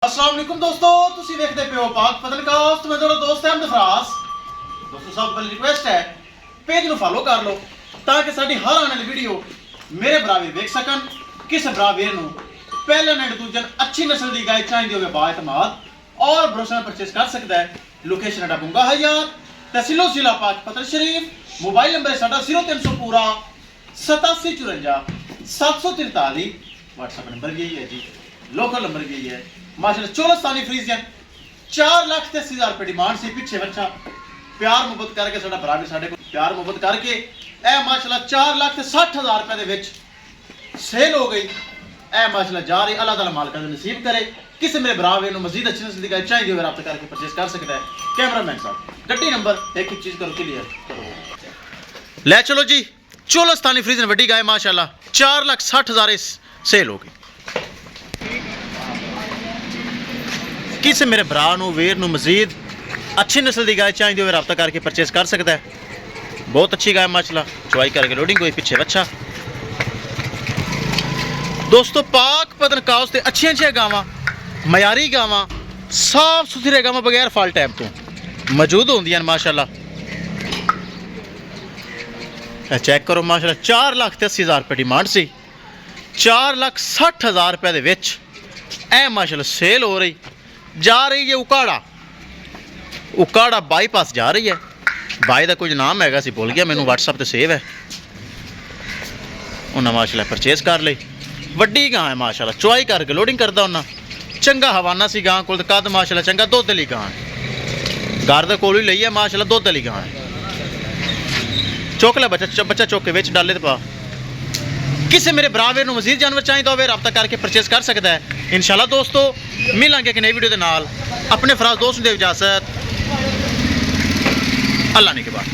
अस्सलाम वालेकुम दोस्तों, ਤੁਸੀਂ ਵੇਖਦੇ ਪਿਓ ਪਾਕ ਪਤਨਕਾਸਟ। ਮੈਂ ਤੁਹਾਡਾ ਦੋਸਤ ਅਹਿਮਦ ਫਰਾਜ਼। ਦੋਸਤੋ ਸਭ ਤੋਂ ਪਹਿਲੀ ਰਿਕੁਐਸਟ ਹੈ ਪੇਜ ਨੂੰ ਫਾਲੋ ਕਰ ਲਓ ਤਾਂ ਕਿ ਸਾਡੀ ਹਰ ਆਉਣ ਵਾਲੀ ਵੀਡੀਓ ਮੇਰੇ ਭਰਾ ਵੀ ਵੇਖ ਸਕਣ। ਕਿਸੇ ਭਰਾ ਵੀਰ ਨੂੰ ਪਹਿਲੇ ਨੈਟ ਦੂਜਨ ਅੱਛੀ ਨਸਲ ਦੀ ਗਾਇ ਚਾਹੀਦੀ ਹੋਵੇ ਬਾਇਤਮਾਦ और भरोसा परचेस कर सकता है। लोकेशन है बुंगा हयात तहसीलो जिला पाक पतन शरीफ। मोबाइल नंबर है साडा 0300 पूरा 8754 743। व्हाट्सएप नंबर भी यही है जी, लोकल नंबर भी यही है। माशाल्लाह चोलस्तानी फ्रीजियन 4,80,000 रुपए डिमांड से पीछे बच्चा प्यार मुहब्बत करके साडा भरा भी साडे को प्यार मुहब्बत करके ए माशाल्लाह 4,60,000 रुपए दे विच सेल हो गई। ए माशाल्लाह जा रही, अल्लाह ताला मालिक दा नसीब करे। किसी मेरे भरा वे मजीद अच्छी नस्ल की गाय चाहिए हो रब्ता करके परचेस कर सकता है। कैमरामैन साहब गड्डी नंबर एक चीज करो क्लियर करो। ले चलो जी, चोलस्तानी फ्रीजन वड्डी गाय माशाल्लाह 4,60,000 सेल हो गई। किसी मेरे भरा वीर मजीद अच्छी नस्ल की गाय चाहिए हो रब्ता करके परचेस कर सकता है। बहुत अच्छी गाय माशाल्लाह, चुवाई करके लोडिंग हुई पीछे बच्चा। दोस्तों पाक पतनकास से अच्छी अच्छी गावां मयारी गावां साफ सुथरे गावां बगैर फल टाइम तो मौजूद होंदियां माशाल्लाह। चेक करो माशाल्लाह 4,80,000 रुपए डिमांड सी 4,60,000 रुपए दे विच ए माशाल्लाह सेल हो रही जा रही है। उकाड़ा बाईपास जा रही है। बाई का कुछ नाम हैगा सी भुल गया मैनू, व्हाट्सएप ते सेव है। उन्हें माशाल्लाह परचेस कर ली। वड्डी गां है माशाल्लाह, चुवाई करके लोडिंग करदा उन्हें। चंगा हवाना सी गां कोल, कद माशाल्लाह चंगा, दुध वाली गां घर दे कोल ही लई है माशाल्लाह, दुध वाली गां है। चुक ले बच्चा चुक के विच डाले ते पा। किसी मेरे भरावे नूं मजीद जानवर चाहिए तो रब्ता करके परचेस कर सकता है। इंशाल्लाह दोस्तों मिलांगे एक नई वीडियो दे नाल। अपने फराज दोस्त नूं दे इजाजत, अल्लाह ने के बाद।